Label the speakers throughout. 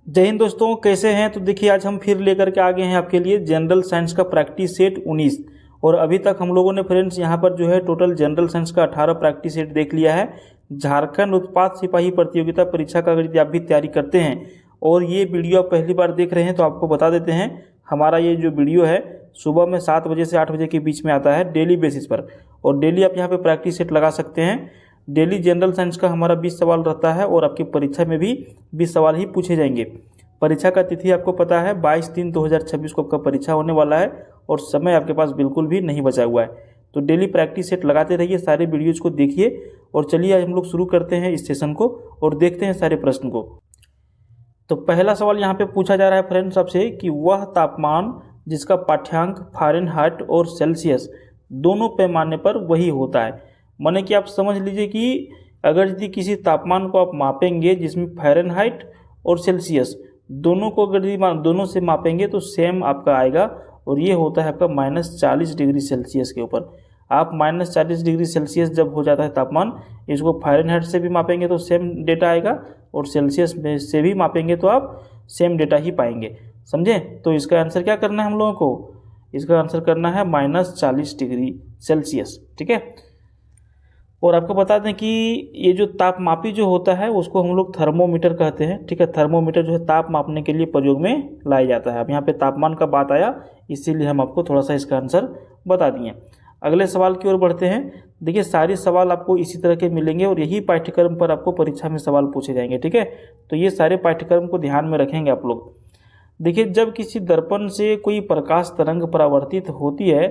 Speaker 1: जय हिंद दोस्तों, कैसे हैं। तो देखिए आज हम फिर लेकर के आ गए हैं आपके लिए जनरल साइंस का प्रैक्टिस सेट 19। और अभी तक हम लोगों ने फ्रेंड्स यहाँ पर जो है टोटल जनरल साइंस का 18 प्रैक्टिस सेट देख लिया है। झारखंड उत्पाद सिपाही प्रतियोगिता परीक्षा का अगर यदि आप भी तैयारी करते हैं और ये वीडियो आप पहली बार देख रहे हैं तो आपको बता देते हैं, हमारा ये जो वीडियो है सुबह में 7 बजे से 8 बजे के बीच में आता है डेली बेसिस पर। और डेली आप यहाँ पे प्रैक्टिस सेट लगा सकते हैं। डेली जनरल साइंस का हमारा 20 सवाल रहता है और आपकी परीक्षा में भी 20 सवाल ही पूछे जाएंगे। परीक्षा का तिथि आपको पता है 22/3/2026 को आपका परीक्षा होने वाला है और समय आपके पास बिल्कुल भी नहीं बचा हुआ है। तो डेली प्रैक्टिस सेट लगाते रहिए, सारे वीडियोज़ को देखिए। और चलिए आज हम लोग शुरू करते हैं इस सेशन को और देखते हैं सारे प्रश्न को। तो पहला सवाल यहाँ पे पूछा जा रहा है फ्रेंड्स आपसे कि वह तापमान जिसका पाठ्यांक फ़ारेनहाइट और सेल्सियस दोनों पैमाने पर वही होता है। माने कि आप समझ लीजिए कि अगर यदि किसी तापमान को आप मापेंगे जिसमें फ़ारेनहाइट और सेल्सियस दोनों को अगर दोनों से मापेंगे तो सेम आपका आएगा। और ये होता है आपका -40 डिग्री सेल्सियस के ऊपर। आप -40 डिग्री सेल्सियस जब हो जाता है तापमान, इसको फ़ारेनहाइट से भी मापेंगे तो सेम डेटा आएगा और सेल्सियस से भी मापेंगे तो आप सेम डेटा ही पाएंगे। समझे। तो इसका आंसर क्या करना है हम लोगों को, इसका आंसर करना है -40 डिग्री सेल्सियस। ठीक है। और आपको बता दें कि ये जो तापमापी जो होता है उसको हम लोग थर्मोमीटर कहते हैं। ठीक है। थर्मोमीटर जो है ताप मापने के लिए प्रयोग में लाया जाता है। अब यहाँ पे तापमान का बात आया इसीलिए हम आपको थोड़ा सा इसका आंसर बता दिए। अगले सवाल की ओर बढ़ते हैं। देखिए सारे सवाल आपको इसी तरह के मिलेंगे और यही पाठ्यक्रम पर आपको परीक्षा में सवाल पूछे जाएंगे। ठीक है। तो ये सारे पाठ्यक्रम को ध्यान में रखेंगे आप लोग। देखिए जब किसी दर्पण से कोई प्रकाश तरंग परावर्तित होती है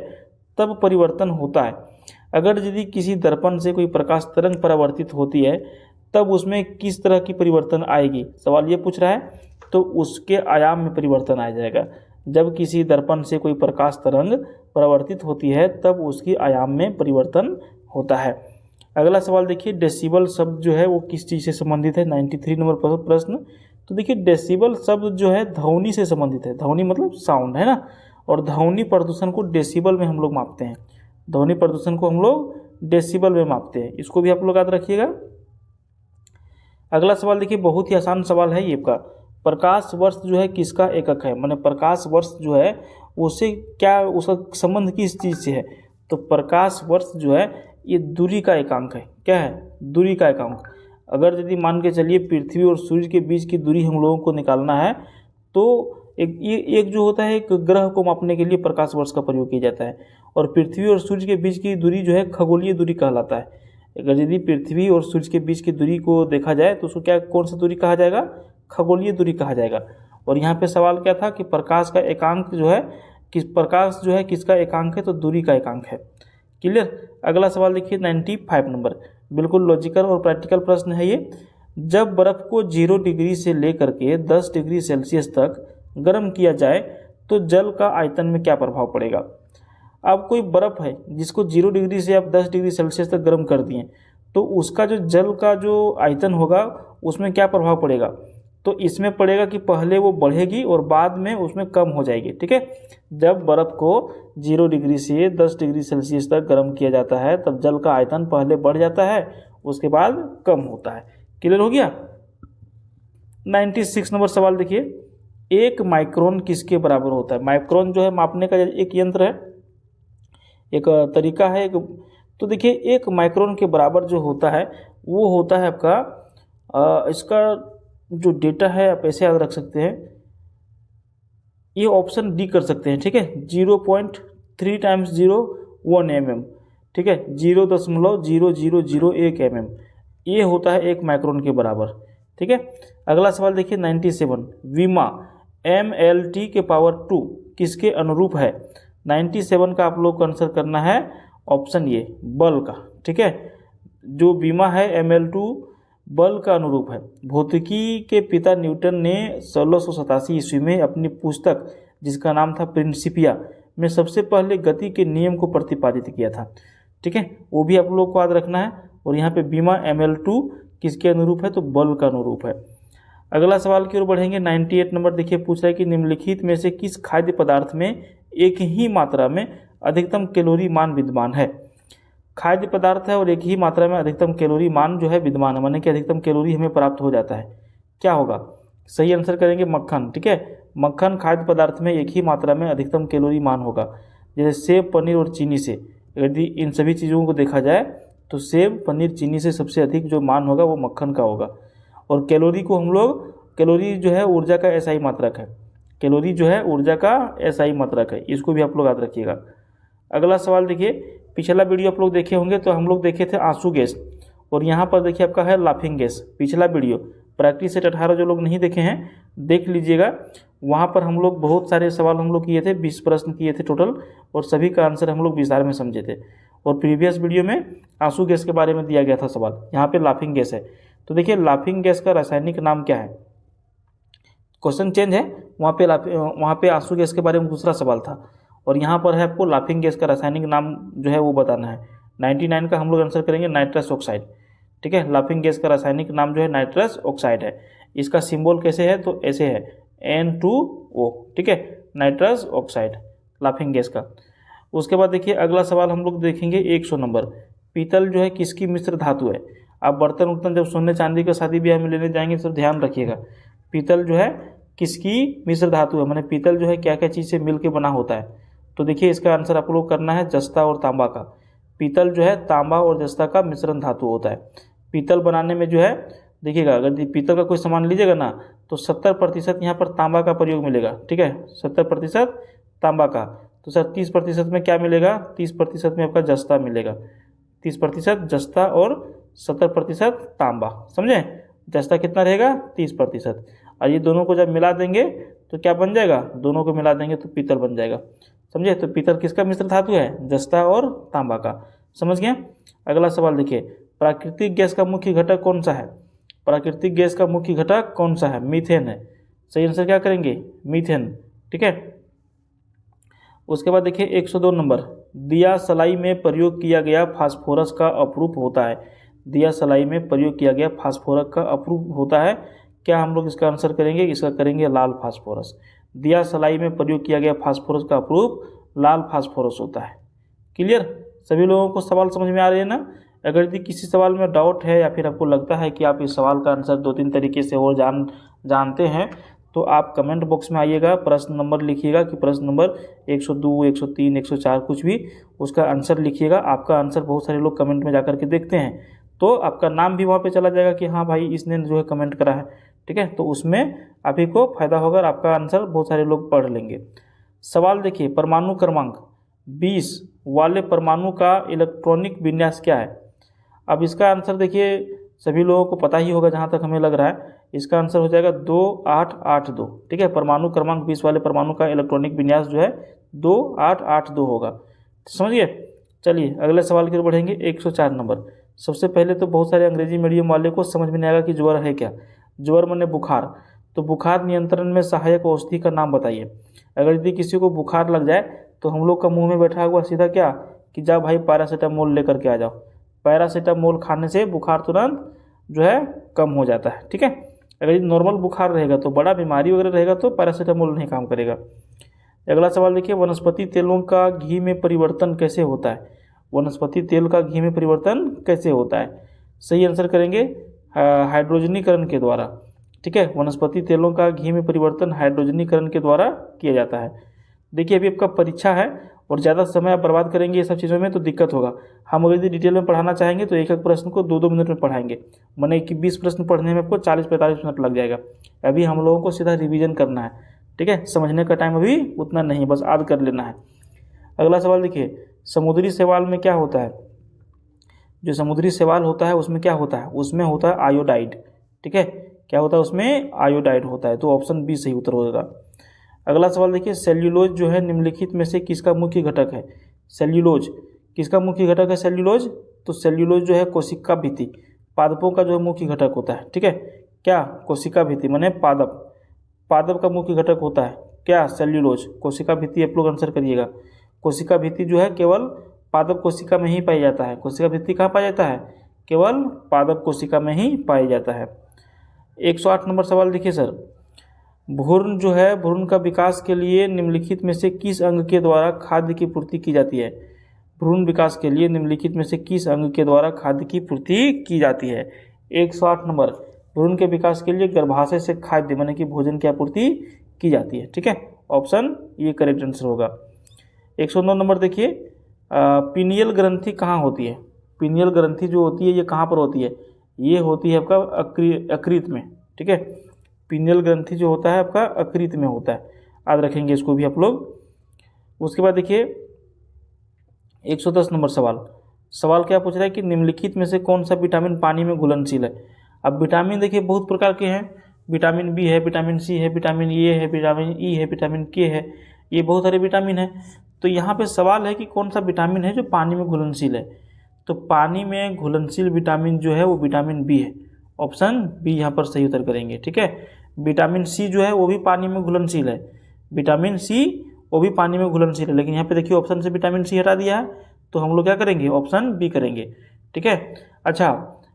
Speaker 1: तब परिवर्तन होता है। अगर यदि किसी दर्पण से कोई प्रकाश तरंग परावर्तित होती है तब उसमें किस तरह की परिवर्तन आएगी, सवाल ये पूछ रहा है। तो उसके आयाम में परिवर्तन आ जाएगा। जब किसी दर्पण से कोई प्रकाश तरंग परावर्तित होती है तब उसकी आयाम में परिवर्तन होता है। अगला सवाल देखिए, डेसिबल शब्द जो है वो किस चीज़ से संबंधित है। 93 नंबर प्रश्न। तो देखिए डेसिबल शब्द जो है ध्वनि से संबंधित है। ध्वनि मतलब साउंड है ना। और ध्वनि प्रदूषण को डेसिबल में हम लोग मापते हैं। ध्वनि प्रदूषण को हम लोग डेसिबल में मापते हैं। इसको भी आप लोग याद रखिएगा। अगला सवाल देखिए बहुत ही आसान सवाल है ये का। प्रकाश वर्ष जो है किसका एकक है। माने प्रकाश वर्ष जो है उससे क्या, उसका संबंध किस चीज़ से है। तो प्रकाश वर्ष जो है ये दूरी का एकांक है। क्या है, दूरी का एकांक। अगर यदि मान के चलिए पृथ्वी और सूर्य के बीच की दूरी हम लोगों को निकालना है तो एक जो होता है एक ग्रह को मापने के लिए प्रकाश वर्ष का प्रयोग किया जाता है। और पृथ्वी और सूर्य के बीच की दूरी जो है खगोलीय दूरी कहलाता है। अगर यदि पृथ्वी और सूर्य के बीच की दूरी को देखा जाए तो उसको क्या, कौन सा दूरी कहा जाएगा, खगोलीय दूरी कहा जाएगा। और यहाँ पे सवाल क्या था कि प्रकाश का एकांक जो है प्रकाश जो है किसका एकांक है, तो दूरी का एकांक है। क्लियर। अगला सवाल देखिए 95 नंबर, बिल्कुल लॉजिकल और प्रैक्टिकल प्रश्न है ये। जब बर्फ को 0 डिग्री से लेकर के 10 डिग्री सेल्सियस तक गर्म किया जाए तो जल का आयतन में क्या प्रभाव पड़ेगा। अब कोई बर्फ़ है जिसको 0 डिग्री से आप 10 डिग्री सेल्सियस तक गर्म कर दिए तो उसका जो जल का जो आयतन होगा उसमें क्या प्रभाव पड़ेगा। तो इसमें पड़ेगा कि पहले वो बढ़ेगी और बाद में उसमें कम हो जाएगी। ठीक है। जब बर्फ़ को 0 डिग्री से 10 डिग्री सेल्सियस तक गर्म किया जाता है तब जल का आयतन पहले बढ़ जाता है उसके बाद कम होता है। क्लियर हो गया। 96 नंबर सवाल देखिए, 1 माइक्रोन किसके बराबर होता है। माइक्रोन जो है मापने का एक यंत्र है, एक तरीका है। तो देखिए 1 माइक्रोन के बराबर जो होता है वो होता है आपका इसका जो डेटा है आप ऐसे याद रख सकते हैं, ये ऑप्शन डी कर सकते हैं। ठीक है। 0.3 × 0 1 mm। ठीक है। 0.0001 mm ये होता है 1 माइक्रोन के बराबर। ठीक है। अगला सवाल देखिए 97, विमा MLT के पावर 2 किसके अनुरूप है। 97 का आप लोग को आंसर करना है ऑप्शन ए, बल का। ठीक है। जो बीमा है ML2 बल का अनुरूप है। भौतिकी के पिता न्यूटन ने 1687 ईस्वी में अपनी पुस्तक जिसका नाम था प्रिंसिपिया में सबसे पहले गति के नियम को प्रतिपादित किया था। ठीक है। वो भी आप लोग को याद रखना है। और यहाँ पे बीमा ML2 किसके अनुरूप है, तो बल का अनुरूप है। अगला सवाल की ओर बढ़ेंगे। 98 नंबर देखिए पूछ रहा है कि निम्नलिखित में से किस खाद्य पदार्थ में एक ही मात्रा में अधिकतम कैलोरी मान विद्यमान है। खाद्य पदार्थ है और एक ही मात्रा में अधिकतम कैलोरी मान जो है विद्यमान है, माने कि अधिकतम कैलोरी हमें प्राप्त हो जाता है। क्या होगा, सही आंसर करेंगे मक्खन। ठीक है, मक्खन खाद्य पदार्थ में एक ही मात्रा में अधिकतम कैलोरी मान होगा। जैसे सेब, पनीर और चीनी से, यदि इन सभी चीज़ों को देखा जाए तो सेब, पनीर, चीनी से सबसे अधिक जो मान होगा वो मक्खन का होगा। और कैलोरी को हम लोग, कैलोरी जो है ऊर्जा का एसआई मात्रक है, कैलोरी जो है ऊर्जा का एसआई मात्रक है, इसको भी आप लोग याद रखिएगा। अगला सवाल देखिए, पिछला वीडियो आप लोग देखे होंगे तो हम लोग देखे थे आंसू गैस, और यहाँ पर देखिए आपका है लाफिंग गैस। पिछला वीडियो प्रैक्टिस सेट 18 जो लोग नहीं देखे हैं देख लीजिएगा, वहाँ पर हम लोग बहुत सारे सवाल हम लोग किए थे, 20 प्रश्न किए थे टोटल, और सभी का आंसर हम लोग विस्तार में समझे थे। और प्रीवियस वीडियो में आंसू गैस के बारे में दिया गया था सवाल, यहाँ पे लाफिंग गैस है। तो देखिए लाफिंग गैस का रासायनिक नाम क्या है, क्वेश्चन चेंज है, वहाँ पे आंसू गैस के बारे में दूसरा सवाल था, और यहाँ पर है आपको लाफिंग गैस का रासायनिक नाम जो है वो बताना है। 99 का हम लोग आंसर करेंगे नाइट्रस ऑक्साइड। ठीक है, लाफिंग गैस का रासायनिक नाम जो है नाइट्रस ऑक्साइड है। इसका सिंबल कैसे है तो ऐसे है N2O। ठीक है, नाइट्रस ऑक्साइड लाफिंग गैस का। उसके बाद देखिए अगला सवाल हम लोग देखेंगे 100 नंबर। पीतल जो है किसकी मिश्र धातु है। आप बर्तन उर्तन जब सोने चांदी का शादी ब्याह में लेने जाएंगे तो ध्यान रखिएगा, पीतल जो है किसकी मिश्र धातु है, माने पीतल जो है क्या क्या चीज़ से मिल के बना होता है। तो देखिए इसका आंसर आप लोग करना है जस्ता और तांबा का। पीतल जो है तांबा और जस्ता का मिश्रण धातु होता है। पीतल बनाने में जो है देखिएगा, अगर पीतल का कोई सामान लीजिएगा ना तो 70% यहाँ पर तांबा का प्रयोग मिलेगा। ठीक है, 70% तांबा का। तो सर 30% में क्या मिलेगा, 30% में आपका जस्ता मिलेगा। 30% जस्ता और 70% तांबा, समझे। जस्ता कितना रहेगा 30%, और ये दोनों को जब मिला देंगे तो क्या बन जाएगा, दोनों को मिला देंगे तो पीतल बन जाएगा, समझे। तो पीतल किसका मिश्र धातु है, जस्ता और तांबा का, समझ गए। अगला सवाल देखिए, प्राकृतिक गैस का मुख्य घटक कौन सा है। प्राकृतिक गैस का मुख्य घटक कौन सा है, मीथेन है। सही आंसर क्या करेंगे, मीथेन। ठीक है, उसके बाद देखिए 102 नंबर। दिया सलाई में प्रयोग किया गया फास्फोरस का अपरूप होता है। दिया सलाई में प्रयोग किया गया फास्फोरस का अपरूप होता है, क्या हम लोग इसका आंसर करेंगे, इसका करेंगे लाल फास्फोरस। दिया सलाई में प्रयोग किया गया फास्फोरस का अपरूप लाल फास्फोरस होता है। क्लियर, सभी लोगों को सवाल समझ में आ रहे हैं ना। अगर यदि किसी सवाल में डाउट है या फिर आपको लगता है कि आप इस सवाल का आंसर 2-3 तरीके से और जानते हैं तो आप कमेंट बॉक्स में आइएगा, प्रश्न नंबर लिखिएगा कि प्रश्न नंबर 102, 103, 104 कुछ भी, उसका आंसर लिखिएगा। आपका आंसर बहुत सारे लोग कमेंट में जाकर के देखते हैं तो आपका नाम भी वहाँ पे चला जाएगा कि हाँ भाई इसने जो है कमेंट करा है। ठीक है, तो उसमें आप ही को फायदा होगा, आपका आंसर बहुत सारे लोग पढ़ लेंगे। सवाल देखिए, परमाणु क्रमांक 20 वाले परमाणु का इलेक्ट्रॉनिक विन्यास क्या है। अब इसका आंसर देखिए सभी लोगों को पता ही होगा, जहाँ तक हमें लग रहा है इसका आंसर हो जाएगा 2882। ठीक है, परमाणु क्रमांक 20 वाले परमाणु का इलेक्ट्रॉनिक विन्यास जो है 2882 होगा, समझिए। चलिए अगले सवाल की ओर बढ़ेंगे। 104 नंबर। सबसे पहले तो बहुत सारे अंग्रेजी मीडियम वाले को समझ में नहीं आएगा कि ज्वर है क्या। ज्वर माने बुखार, तो बुखार नियंत्रण में सहायक औषधि का नाम बताइए। अगर यदि किसी को बुखार लग जाए तो हम लोग का मुंह में बैठा हुआ सीधा क्या कि जा भाई पैरासीटामोल लेकर के आ जाओ। पैरासीटामोल खाने से बुखार तुरंत जो है कम हो जाता है। ठीक है, अगर यदि नॉर्मल बुखार रहेगा तो बड़ा बीमारी वगैरह रहेगा तो पैरासीटामोल नहीं काम करेगा। अगला सवाल देखिए, वनस्पति तेलों का घी में परिवर्तन कैसे होता है। वनस्पति तेल का घी में परिवर्तन कैसे होता है। सही आंसर करेंगे हाइड्रोजनीकरण के द्वारा। ठीक है, वनस्पति तेलों का घी में परिवर्तन हाइड्रोजनीकरण के द्वारा किया जाता है। देखिए अभी आपका परीक्षा है और ज़्यादा समय आप बर्बाद करेंगे ये सब चीज़ों में तो दिक्कत होगा। हम अगर यदि डिटेल में पढ़ाना चाहेंगे तो एक एक प्रश्न को 2-2 मिनट में पढ़ाएंगे, माने कि 20 प्रश्न पढ़ने में आपको 40-45 मिनट लग जाएगा। अभी हम लोगों को सीधा रिवीजन करना है। ठीक है, समझने का टाइम अभी उतना नहीं, बस याद कर लेना है। अगला सवाल देखिए, समुद्री शैवाल में क्या होता है। जो समुद्री शैवाल होता है उसमें क्या होता है, उसमें होता है आयोडाइड। ठीक है, क्या होता है उसमें, आयोडाइड होता है। तो ऑप्शन बी सही उत्तर होगा। अगला सवाल देखिए, सेल्यूलोज जो है निम्नलिखित में से किसका मुख्य घटक है। सेल्यूलोज किसका मुख्य घटक है, सेल्यूलोज तो सेल्यूलोज जो है कोशिका भित्ति, पादपों का जो है मुख्य घटक होता है। ठीक है, क्या कोशिका भित्ति माने पादप, पादप का मुख्य घटक होता है क्या, सेल्यूलोज। कोशिका भित्ति आप लोग आंसर करिएगा। कोशिका भित्ति जो है केवल पादप कोशिका में ही पाया जाता है। कोशिका भित्ति कहाँ पाया जाता है, केवल पादप कोशिका में ही पाया जाता है। 108 नंबर सवाल देखिए सर, भ्रूण जो है, भ्रूण का विकास के लिए निम्नलिखित में से किस अंग के द्वारा खाद्य की पूर्ति की जाती है। भ्रूण विकास के लिए निम्नलिखित में से किस अंग के द्वारा खाद्य की पूर्ति की जाती है। 108 नंबर, भ्रूण के विकास के लिए गर्भाशय से खाद्य माने कि भोजन की आपूर्ति की जाती है। ठीक है, ऑप्शन ये करेक्ट आंसर होगा। 109 नंबर देखिए, पीनियल ग्रंथि कहाँ होती है? पीनियल ग्रंथि जो होती है ये कहाँ पर होती है? ये होती है आपका यकृत में। ठीक है, पीनियल ग्रंथि जो होता है आपका यकृत में होता है, याद रखेंगे इसको भी आप लोग। उसके बाद देखिए 110 नंबर सवाल क्या पूछ रहा है कि निम्नलिखित में से कौन सा विटामिन पानी में घुलनशील है? अब विटामिन देखिए बहुत प्रकार के हैं, विटामिन बी है, विटामिन सी है, विटामिन ए है, विटामिन ई है, विटामिन के है, ये बहुत सारे विटामिन है। तो यहाँ पे सवाल है कि कौन सा विटामिन है जो पानी में घुलनशील है? तो पानी में घुलनशील विटामिन जो है वो विटामिन बी है, ऑप्शन बी यहाँ पर सही उत्तर करेंगे। ठीक है, विटामिन सी जो है वो भी पानी में घुलनशील है, विटामिन सी वो भी पानी में घुलनशील है, लेकिन यहाँ पे देखिए ऑप्शन से विटामिन सी हटा दिया है, तो हम लोग क्या करेंगे? ऑप्शन बी करेंगे। ठीक है, अच्छा,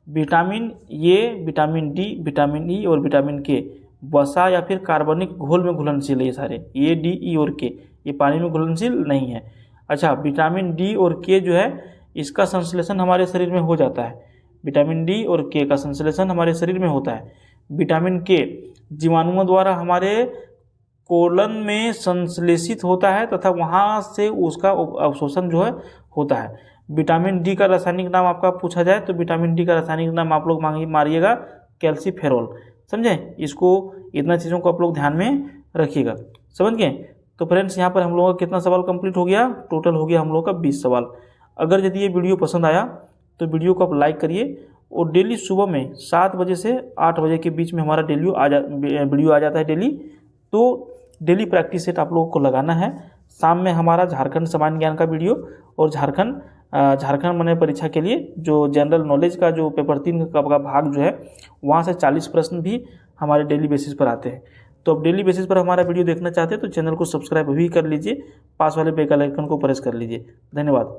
Speaker 1: vitamin A, vitamin D, vitamin E और विटामिन के वसा या फिर कार्बनिक घोल में घुलनशील है। ये सारे ए, डी, ई और के ये पानी में घुलनशील नहीं है। अच्छा, विटामिन डी और के जो है इसका संश्लेषण हमारे शरीर में हो जाता है, विटामिन डी और के का संश्लेषण हमारे शरीर में होता है। विटामिन के जीवाणुओं द्वारा हमारे कोलन में संश्लेषित होता है तथा वहाँ से उसका अवशोषण जो है होता है। विटामिन डी का रासायनिक नाम आपका पूछा जाए तो विटामिन डी का रासायनिक नाम आप लोग मारिएगा कैल्सीफेरोल। समझे? इसको इतना चीज़ों को आप लोग ध्यान में रखिएगा। समझ गए? तो फ्रेंड्स यहाँ पर हम लोगों का कितना सवाल कंप्लीट हो गया? टोटल हो गया हम लोगों का 20 सवाल। अगर यदि ये वीडियो पसंद आया तो वीडियो को आप लाइक करिए, और डेली सुबह में 7 बजे से 8 बजे के बीच में हमारा वीडियो आ जाता है डेली। तो डेली प्रैक्टिस सेट आप लोगों को लगाना है। शाम में हमारा झारखंड सामान्य ज्ञान का वीडियो और झारखंड माने परीक्षा के लिए जो जनरल नॉलेज का जो पेपर 3 का भाग जो है वहाँ से 40 प्रश्न भी हमारे डेली बेसिस पर आते हैं। तो अब डेली बेसिस पर हमारा वीडियो देखना चाहते हैं तो चैनल को सब्सक्राइब भी कर लीजिए, पास वाले बेल आइकन को प्रेस कर लीजिए। धन्यवाद।